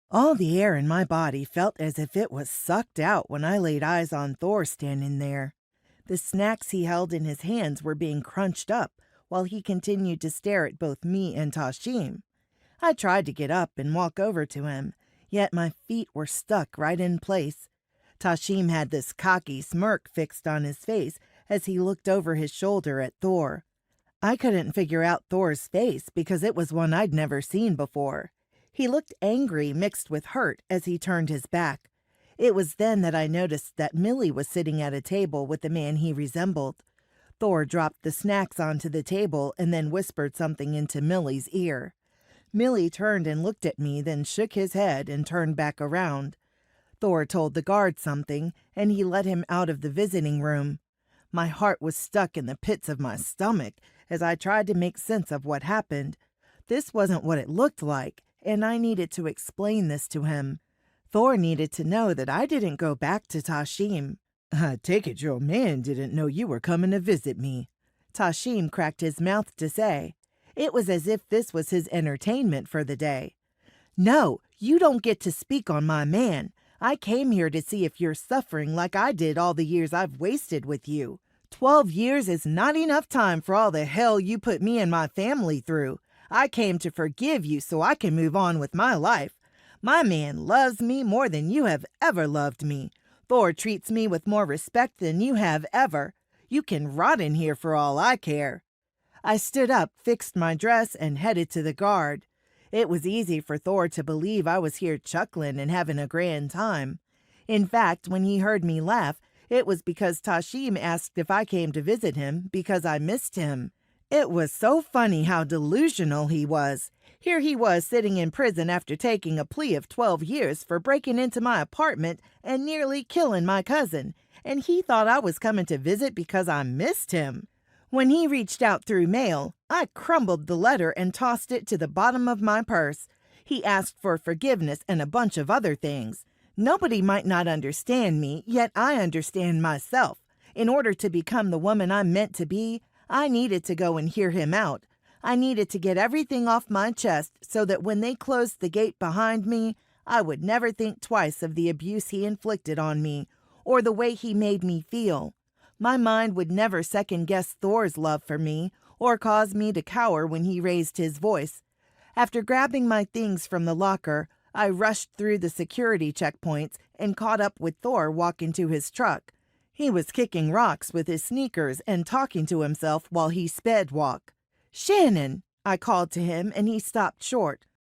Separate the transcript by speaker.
Speaker 1: All the air in my body felt as if it was sucked out when I laid eyes on Thor standing there. The snacks he held in his hands were being crunched up while he continued to stare at both me and Tasheem. I tried to get up and walk over to him, yet my feet were stuck right in place. Tasheem had this cocky smirk fixed on his face as he looked over his shoulder at Thor. I couldn't figure out Thor's face because it was one I'd never seen before. He looked angry mixed with hurt as he turned his back. It was then that I noticed that Milli was sitting at a table with the man he resembled. Thor dropped the snacks onto the table and then whispered something into Milli's ear. Milli turned and looked at me, then shook his head and turned back around. Thor told the guard something, and he let him out of the visiting room. My heart was stuck in the pits of my stomach as I tried to make sense of what happened. This wasn't what it looked like, and I needed to explain this to him. Thor needed to know that I didn't go back to Tasheem. "I take it your man didn't know you were coming to visit me," Tasheem cracked his mouth to say. It was as if this was his entertainment for the day. "No, you don't get to speak on my man. I came here to see if you're suffering like I did all the years I've wasted with you. 12 years is not enough time for all the hell you put me and my family through. I came to forgive you so I can move on with my life. My man loves me more than you have ever loved me. Thor treats me with more respect than you have ever. You can rot in here for all I care." I stood up, fixed my dress, and headed to the guard. It was easy for Thor to believe I was here chuckling and having a grand time. In fact, when he heard me laugh, it was because Tasheem asked if I came to visit him because I missed him. It was so funny how delusional he was. Here he was sitting in prison after taking a plea of 12 years for breaking into my apartment and nearly killing my cousin, and he thought I was coming to visit because I missed him. When he reached out through mail, I crumbled the letter and tossed it to the bottom of my purse. He asked for forgiveness and a bunch of other things. Nobody might not understand me, yet I understand myself. In order to become the woman I'm meant to be, I needed to go and hear him out. I needed to get everything off my chest so that when they closed the gate behind me, I would never think twice of the abuse he inflicted on me or the way he made me feel. My mind would never second-guess Thor's love for me or cause me to cower when he raised his voice. After grabbing my things from the locker, I rushed through the security checkpoints and caught up with Thor walking to his truck. He was kicking rocks with his sneakers and talking to himself while he sped walk. "Shannon!" I called to him, and he stopped short.